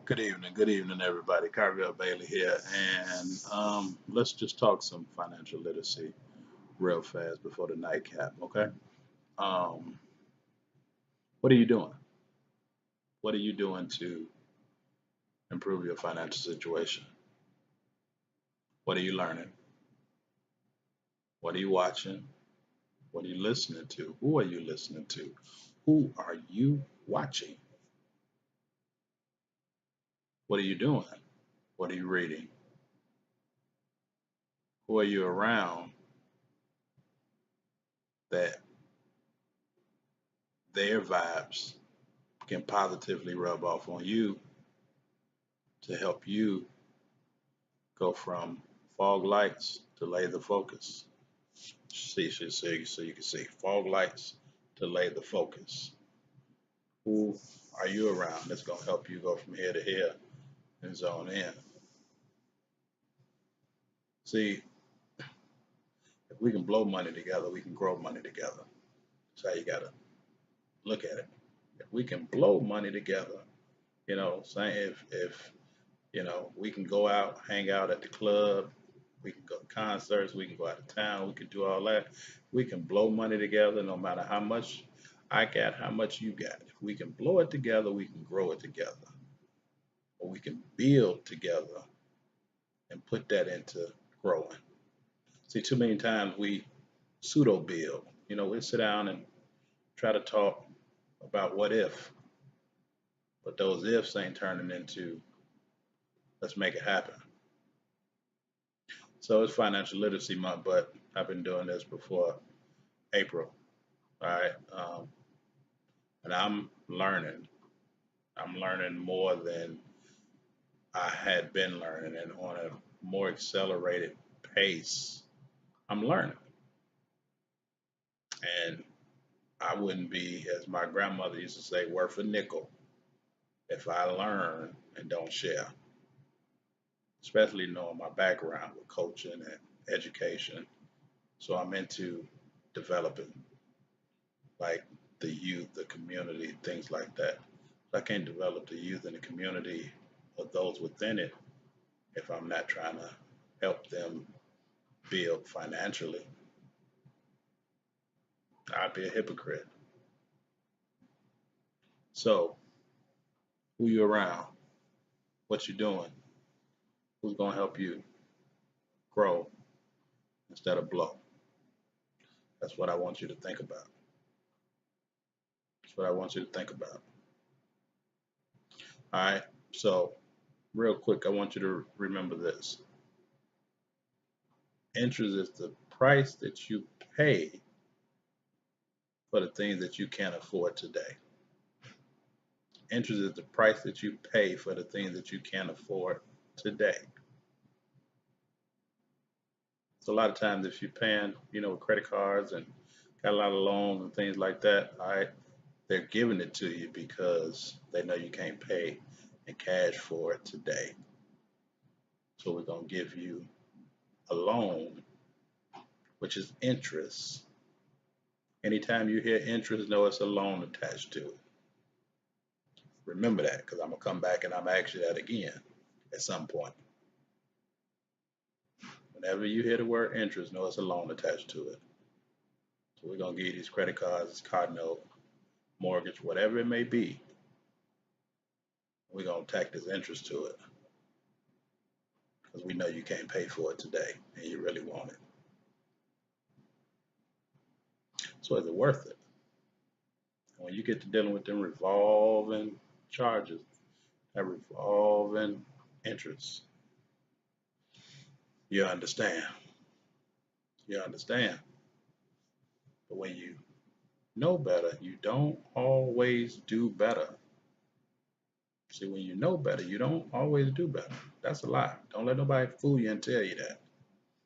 Good evening, everybody. Carville Bailey here, and let's just talk some financial literacy real fast before the nightcap. Okay, um, what are you doing? What are you doing to improve your financial situation? What are you learning? What are you watching? What are you listening to? Who are you listening to? Who are you watching? What are you doing? What are you reading? Who are you around that their vibes can positively rub off on you to help you go from fog lights to laser focus. So you can see fog lights to laser focus. Who are you around that's going to help you go from here to here and zone in? See, if we can blow money together, we can grow money together. That's how you got to look at it. If we can blow money together, saying if we can go out, hang out at the club, we can go to concerts, we can go out of town, we can do all that. We can blow money together no matter how much I got, how much you got. If we can blow it together, we can grow it together. Or we can build together and put that into growing. See, too many times we pseudo build. We sit down and try to talk about what if, but those ifs ain't turning into let's make it happen. So it's financial literacy month, but I've been doing this before April. All right. And I'm learning. I'm learning more than I had been learning and on a more accelerated pace. I'm learning. And I wouldn't be, as my grandmother used to say, worth a nickel if I learn and don't share, especially knowing my background with coaching and education. So I'm into developing like the youth, the community, things like that. I can't develop the youth and the community or those within it if I'm not trying to help them build financially. I'd be a hypocrite. So, who you around? What you doing? Who's gonna help you grow instead of blow? That's what I want you to think about. That's what I want you to think about. All right. So, real quick, I want you to remember this. Interest is the price that you pay for the things that you can't afford today. Interest is the price that you pay for the things that you can't afford today. So a lot of times if you're paying, with credit cards and got a lot of loans and things like that, all right, they're giving it to you because they know you can't pay in cash for it today. So we're gonna give you a loan, which is interest. Anytime you hear interest, know it's a loan attached to it. Remember that because I'm gonna come back and I'm gonna ask you that again at some point. Whenever you hear the word interest, know it's a loan attached to it. So we're gonna give you these credit cards, this card note, mortgage, whatever it may be. We're gonna tack this interest to it because we know you can't pay for it today and you really want it. So is it worth it? When you get to dealing with them revolving charges, that revolving interest, you understand. You understand. But when you know better, you don't always do better. See, when you know better, you don't always do better. That's a lie. Don't let nobody fool you and tell you that.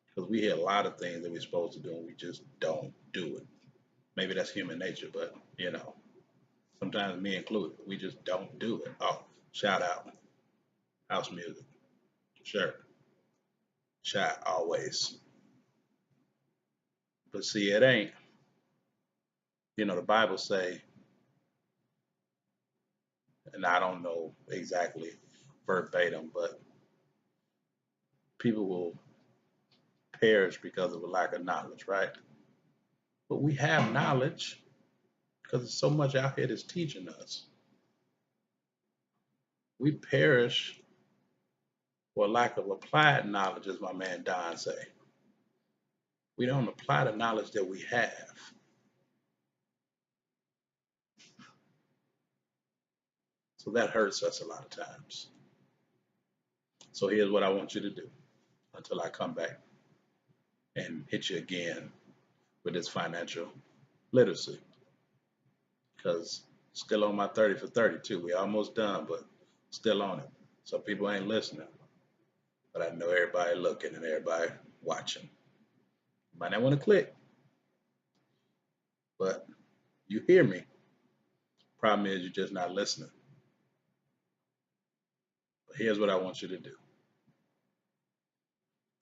Because we hear a lot of things that we're supposed to do and we just don't do it. Maybe that's human nature, but sometimes me included, we just don't do it. Oh, shout out. House music. Sure. Shout always. But see, it ain't. The Bible say, and I don't know exactly verbatim, but people will perish because of a lack of knowledge, right? But we have knowledge because there's so much out here that's teaching us. We perish for lack of applied knowledge, as my man Don say. We don't apply the knowledge that we have. So that hurts us a lot of times. So here's what I want you to do until I come back and hit you again with this financial literacy. Because still on my 30 for 32. We almost done, but still on it. So people ain't listening. But I know everybody looking and everybody watching. You might not want to click, but you hear me. Problem is you're just not listening. But here's what I want you to do.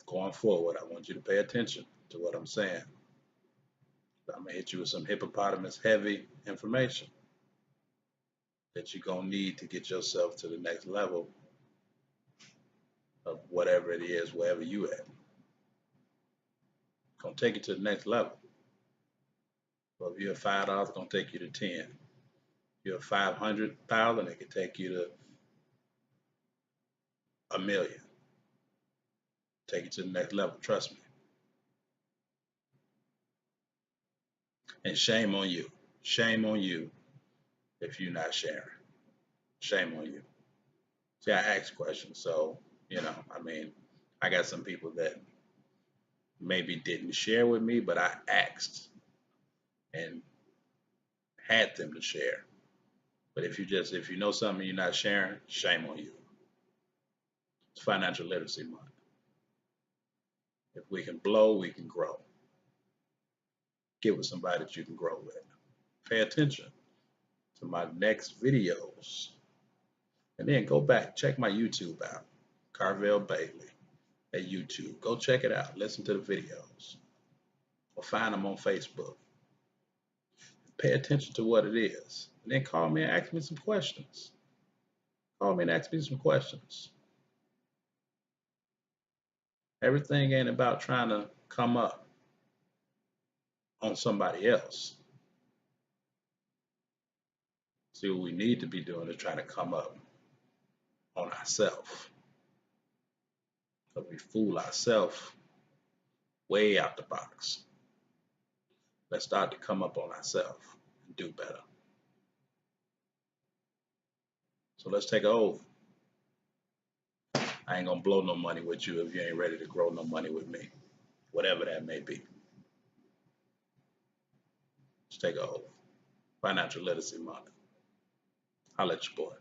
Going forward, I want you to pay attention to what I'm saying. I'm going to hit you with some hippopotamus heavy information that you're going to need to get yourself to the next level of whatever it is, wherever you at. It's going to take you to the next level. So if you're $5, it's going to take you to 10. If you're 500,000, it can take you to a million. Take you to the next level, trust me. And shame on you. Shame on you if you're not sharing. Shame on you. See, I ask questions, so, I mean, I got some people that maybe didn't share with me, but I asked and had them to share. But if you know something you're not sharing, shame on you. It's Financial Literacy Month. If we can blow, we can grow. Get with somebody that you can grow with. Pay attention to my next videos. And then go back, check my YouTube out, Carvel Bailey at YouTube. Go check it out. Listen to the videos. Or find them on Facebook. Pay attention to what it is. And then call me and ask me some questions. Call me and ask me some questions. Everything ain't about trying to come up on somebody else. See, what we need to be doing is trying to come up on ourselves. Because we fool ourselves way out the box. Let's start to come up on ourselves and do better. So let's take an oath. I ain't gonna blow no money with you if you ain't ready to grow no money with me, whatever that may be. Let's take an oath. Financial Literacy Month. Holla at your boy.